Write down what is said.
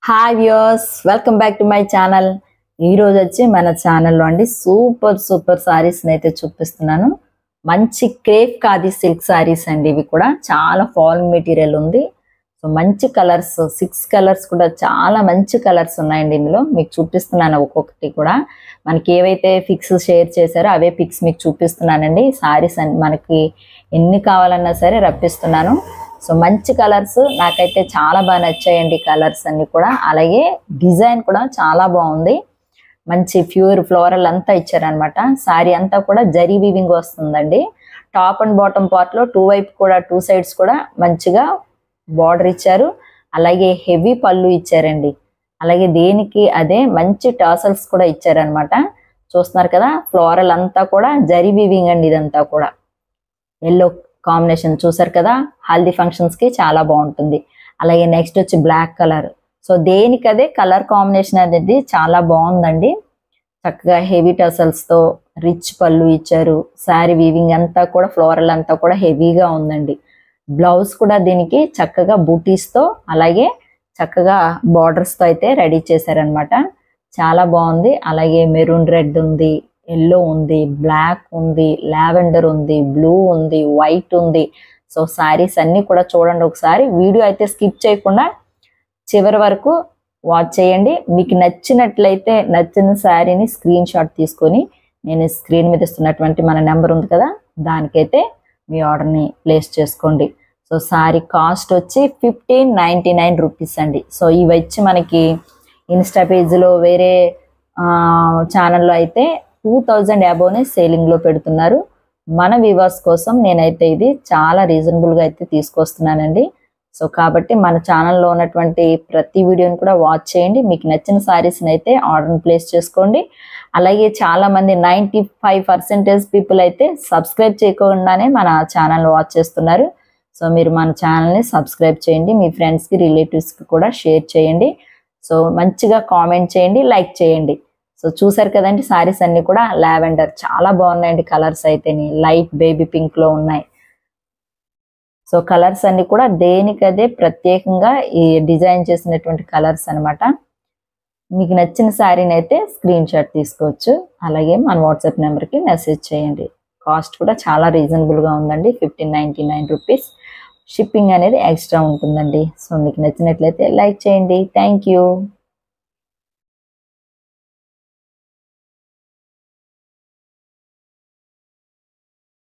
Hi viewers, welcome back to my channel. ఈ రోజు వచ్చి మన ఛానల్లో అండి సూపర్ సారీస్ అయితే చూపిస్తున్నాను. మంచి క్రేప్ ఖాదీ సిల్క్ సారీస్ అండి. ఇవి కూడా చాలా ఫాలింగ్ మెటీరియల్ ఉంది. సో మంచి కలర్స్, 6 కలర్స్ కూడా చాలా మంచి కలర్స్ ఉన్నాయండి. ఇందులో మీకు చూపిస్తున్నాను ఒక్కొక్కటి కూడా. మనకి ఏవైతే పిక్స్ షేర్ చేశారో అవే పిక్స్ మీకు చూపిస్తున్నానండి. సారీస్ మనకి ఎన్ని కావాలన్నా సరే రప్పిస్తున్నాను. సో మంచి కలర్స్ నాకైతే చాలా బాగా నచ్చాయండి. కలర్స్ అన్ని కూడా, అలాగే డిజైన్ కూడా చాలా బాగుంది. మంచి ప్యూర్ ఫ్లోరల్ అంతా ఇచ్చారనమాట. సారీ అంతా కూడా జరీ వీవింగ్ వస్తుందండి. టాప్ అండ్ బాటమ్ పార్ట్ లో వైపు కూడా 2 సైడ్స్ కూడా మంచిగా బార్డర్ ఇచ్చారు. అలాగే హెవీ పళ్ళు ఇచ్చారండి. అలాగే దేనికి అదే మంచి టాసల్స్ కూడా ఇచ్చారనమాట. చూస్తున్నారు కదా, ఫ్లోరల్ అంతా కూడా జరీ వీవింగ్ అండి. ఇదంతా కూడా ఎల్లో కాంబినేషన్ చూసారు కదా, హల్దీ ఫంక్షన్స్ కి చాలా బాగుంటుంది. అలాగే నెక్స్ట్ వచ్చి బ్లాక్ కలర్. సో దేనికి అదే కలర్ కాంబినేషన్ అనేది చాలా బాగుందండి. చక్కగా హెవీ టసల్స్ తో రిచ్ పళ్ళు ఇచ్చారు. శారీ వీవింగ్ అంతా కూడా ఫ్లోరల్ అంతా కూడా హెవీగా ఉందండి. బ్లౌజ్ కూడా దీనికి చక్కగా బూటీస్ తో అలాగే చక్కగా బార్డర్స్ తో అయితే రెడీ చేశారనమాట. చాలా బాగుంది. అలాగే మెరూన్ రెడ్ ఉంది, ఎల్లో ఉంది, బ్లాక్ ఉంది, లావెండర్ ఉంది, బ్లూ ఉంది, వైట్ ఉంది. సో సారీస్ అన్ని కూడా చూడండి ఒకసారి. వీడియో అయితే స్కిప్ చేయకుండా చివరి వరకు వాచ్ చేయండి. మీకు నచ్చినట్లయితే నచ్చిన శారీని స్క్రీన్ షాట్ తీసుకొని నేను స్క్రీన్ మీద ఇస్తున్నటువంటి మన నెంబర్ ఉంది కదా, దానికైతే మీ ఆర్డర్ని ప్లేస్ చేసుకోండి. సో సారీ కాస్ట్ వచ్చి 1599 రూపీస్ అండి. సో ఇవి వచ్చి మనకి ఇన్స్టా పేజ్లో వేరే ఛానల్లో అయితే 2000 అబోనే సేలింగ్లో పెడుతున్నారు. మన వ్యూవర్స్ కోసం నేనైతే ఇది చాలా రీజనబుల్గా అయితే తీసుకొస్తున్నానండి. సో కాబట్టి మన ఛానల్లో ఉన్నటువంటి ప్రతి వీడియోని కూడా వాచ్ చేయండి. మీకు నచ్చిన శారీస్ని అయితే ఆర్డర్ని ప్లేస్ చేసుకోండి. అలాగే చాలామంది 95% పీపుల్ అయితే సబ్స్క్రైబ్ చేయకుండానే మన ఛానల్ వాచ్ చేస్తున్నారు. సో మీరు మన ఛానల్ని సబ్స్క్రైబ్ చేయండి. మీ ఫ్రెండ్స్కి, రిలేటివ్స్కి కూడా షేర్ చేయండి. సో మంచిగా కామెంట్ చేయండి, లైక్ చేయండి. సో చూసారు కదండి, సారీస్ అన్ని కూడా లావెండర్ చాలా బాగున్నాయండి. కలర్స్ అయితే లైట్ బేబీ పింక్ లో ఉన్నాయి. సో కలర్స్ అన్ని కూడా దేనికదే ప్రత్యేకంగా ఈ డిజైన్ చేసినటువంటి కలర్స్ అనమాట. మీకు నచ్చిన శారీని అయితే స్క్రీన్ షాట్ తీసుకోవచ్చు. అలాగే మన వాట్సాప్ నెంబర్కి మెసేజ్ చేయండి. కాస్ట్ కూడా చాలా రీజనబుల్గా ఉందండి, 1599 రూపీస్. షిప్పింగ్ అనేది ఎక్స్ట్రా ఉంటుందండి. సో మీకు నచ్చినట్లయితే లైక్ చేయండి. Thank you.